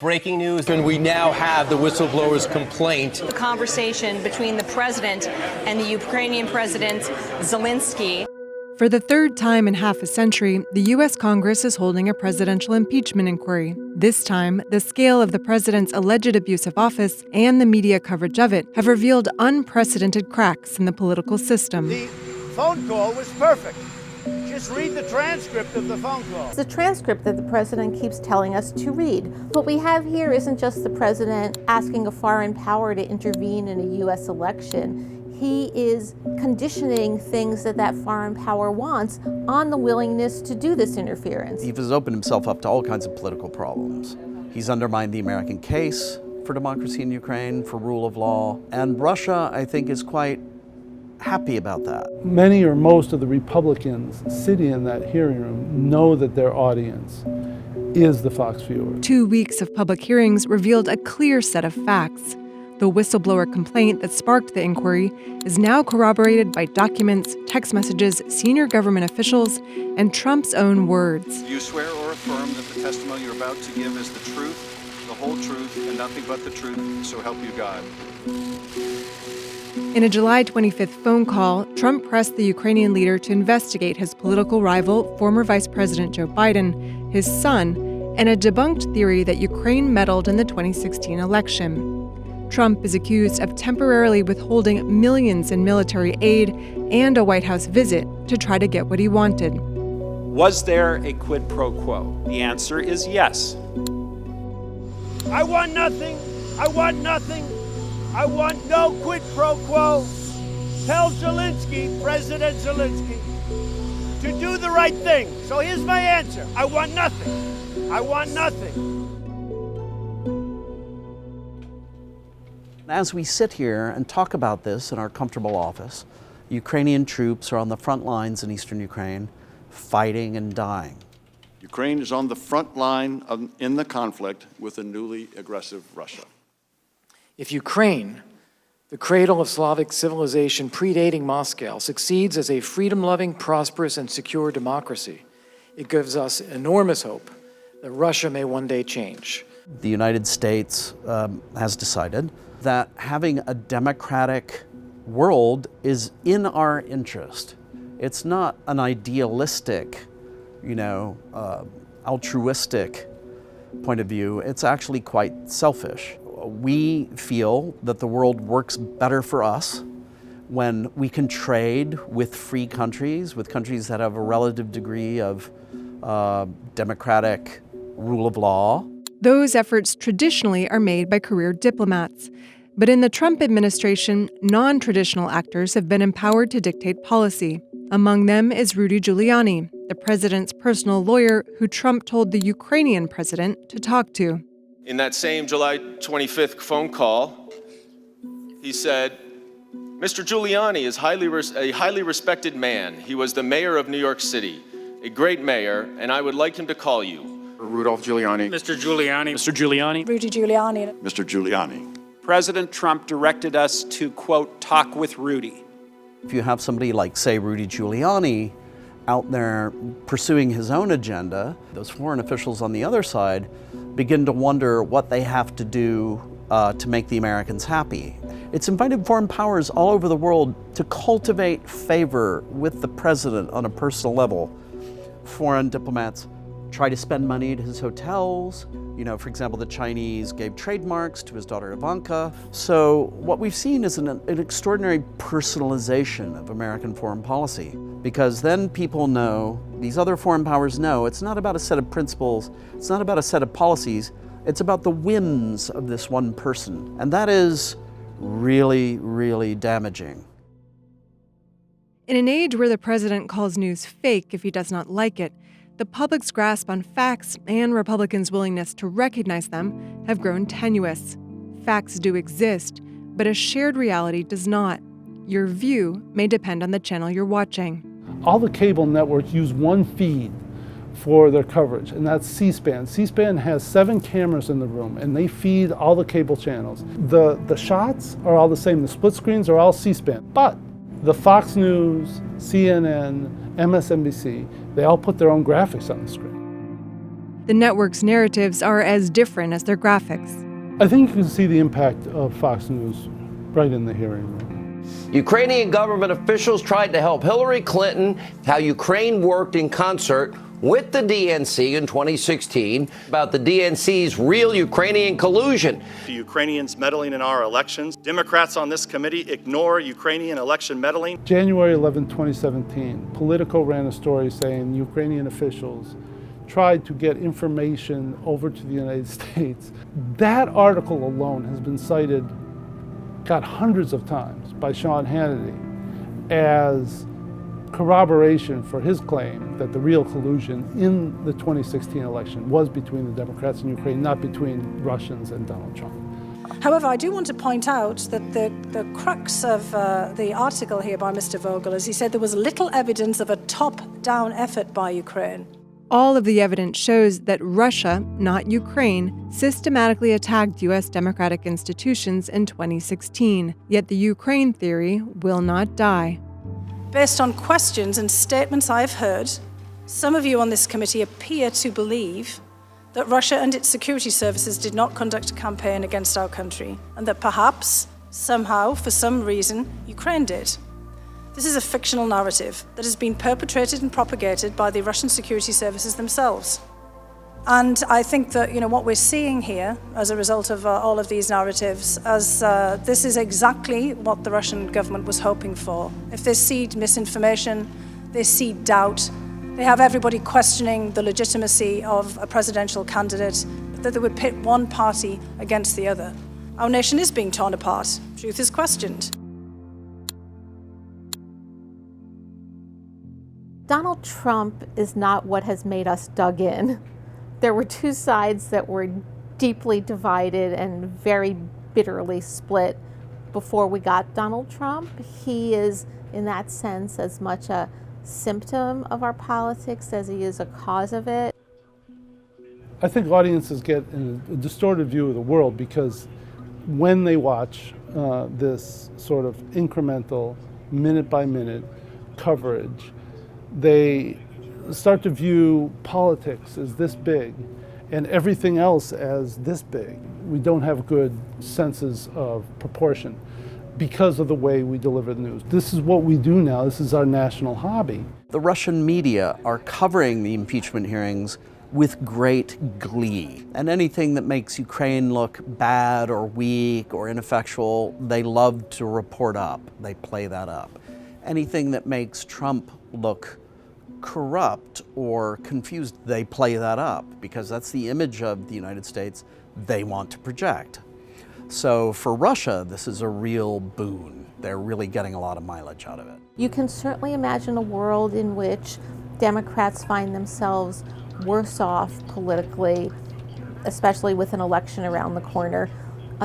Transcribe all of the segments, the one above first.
Breaking news, and we now have the whistleblower's complaint. The conversation between the president and the Ukrainian president, Zelensky. For the third time in half a century, the U.S. Congress is holding a presidential impeachment inquiry. This time, the scale of the president's alleged abuse of office and the media coverage of it have revealed unprecedented cracks in the political system. The phone call was perfect. Just read the transcript of the phone call. It's the transcript that the president keeps telling us to read. What we have here isn't just the president asking a foreign power to intervene in a U.S. election. He is conditioning things that foreign power wants on the willingness to do this interference. He has opened himself up to all kinds of political problems. He's undermined the American case for democracy in Ukraine, for rule of law, and Russia, I think, is quite happy about that. Many or most of the Republicans sitting in that hearing room know that their audience is the Fox viewer. 2 weeks of public hearings revealed a clear set of facts. The whistleblower complaint that sparked the inquiry is now corroborated by documents, text messages, senior government officials, and Trump's own words. Do you swear or affirm that the testimony you're about to give is the truth, the whole truth, and nothing but the truth, so help you God? In a July 25th phone call, Trump pressed the Ukrainian leader to investigate his political rival, former Vice President Joe Biden, his son, and a debunked theory that Ukraine meddled in the 2016 election. Trump is accused of temporarily withholding millions in military aid and a White House visit to try to get what he wanted. Was there a quid pro quo? The answer is yes. I want nothing. I want nothing. I want no quid pro quo. Tell Zelensky, President Zelensky, to do the right thing. So here's my answer. I want nothing. I want nothing. As we sit here and talk about this in our comfortable office, Ukrainian troops are on the front lines in eastern Ukraine, fighting and dying. Ukraine is on the front line in the conflict with a newly aggressive Russia. If Ukraine, the cradle of Slavic civilization predating Moscow, succeeds as a freedom-loving, prosperous, and secure democracy, it gives us enormous hope that Russia may one day change. The United States has decided that having a democratic world is in our interest. It's not an idealistic, altruistic point of view. It's actually quite selfish. We feel that the world works better for us when we can trade with free countries, with countries that have a relative degree of democratic rule of law. Those efforts traditionally are made by career diplomats. But in the Trump administration, non-traditional actors have been empowered to dictate policy. Among them is Rudy Giuliani, the president's personal lawyer who Trump told the Ukrainian president to talk to. In that same July 25th phone call, he said, Mr. Giuliani is a highly respected man. He was the mayor of New York City, a great mayor, and I would like him to call you. Rudolph Giuliani. Mr. Giuliani. Mr. Giuliani. Rudy Giuliani. Mr. Giuliani. President Trump directed us to, quote, talk with Rudy. If you have somebody like, say, Rudy Giuliani out there pursuing his own agenda, those foreign officials on the other side begin to wonder what they have to do to make the Americans happy. It's invited foreign powers all over the world to cultivate favor with the president on a personal level. Foreign diplomats try to spend money at his hotels. For example, the Chinese gave trademarks to his daughter Ivanka. So what we've seen is an extraordinary personalization of American foreign policy, because then people know, these other foreign powers know, it's not about a set of principles, it's not about a set of policies, it's about the whims of this one person. And that is really, really damaging. In an age where the president calls news fake if he does not like it, the public's grasp on facts and Republicans' willingness to recognize them have grown tenuous. Facts do exist, but a shared reality does not. Your view may depend on the channel you're watching. All the cable networks use one feed for their coverage, and that's C-SPAN. C-SPAN has 7 cameras in the room, and they feed all the cable channels. The shots are all the same. The split screens are all C-SPAN. But the Fox News, CNN, MSNBC, they all put their own graphics on the screen. The network's narratives are as different as their graphics. I think you can see the impact of Fox News right in the hearing room. Ukrainian government officials tried to help Hillary Clinton, how Ukraine worked in concert with the DNC in 2016 about the DNC's real Ukrainian collusion. The Ukrainians meddling in our elections. Democrats on this committee ignore Ukrainian election meddling. January 11, 2017, Politico ran a story saying Ukrainian officials tried to get information over to the United States. That article alone has been cited, hundreds of times by Sean Hannity as corroboration for his claim that the real collusion in the 2016 election was between the Democrats and Ukraine, not between Russians and Donald Trump. However, I do want to point out that the crux of the article here by Mr. Vogel is he said there was little evidence of a top-down effort by Ukraine. All of the evidence shows that Russia, not Ukraine, systematically attacked U.S. democratic institutions in 2016. Yet the Ukraine theory will not die. Based on questions and statements I've heard, some of you on this committee appear to believe that Russia and its security services did not conduct a campaign against our country, and that perhaps, somehow, for some reason, Ukraine did. This is a fictional narrative that has been perpetrated and propagated by the Russian security services themselves. And I think that what we're seeing here as a result of all of these narratives, as this is exactly what the Russian government was hoping for. If they seed misinformation, they seed doubt, they have everybody questioning the legitimacy of a presidential candidate, that they would pit one party against the other. Our nation is being torn apart. Truth is questioned. Donald Trump is not what has made us dug in. There were two sides that were deeply divided and very bitterly split before we got Donald Trump. He is, in that sense, as much a symptom of our politics as he is a cause of it. I think audiences get a distorted view of the world because when they watch this sort of incremental, minute-by-minute coverage, they start to view politics as this big and everything else as this big. We don't have good senses of proportion because of the way we deliver the news. This is what we do now. This is our national hobby. The Russian media are covering the impeachment hearings with great glee. And anything that makes Ukraine look bad or weak or ineffectual, they love to report up. They play that up. Anything that makes Trump look corrupt or confused, they play that up because that's the image of the United States they want to project. So for Russia, this is a real boon. They're really getting a lot of mileage out of it. You can certainly imagine a world in which Democrats find themselves worse off politically, especially with an election around the corner,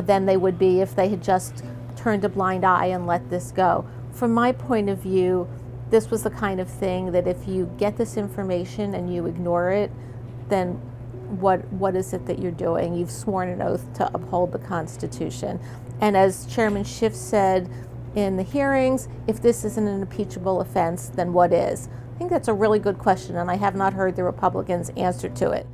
than they would be if they had just turned a blind eye and let this go. From my point of view, this was the kind of thing that if you get this information and you ignore it, then what is it that you're doing? You've sworn an oath to uphold the Constitution. And as Chairman Schiff said in the hearings, if this isn't an impeachable offense, then what is? I think that's a really good question, and I have not heard the Republicans' answer to it.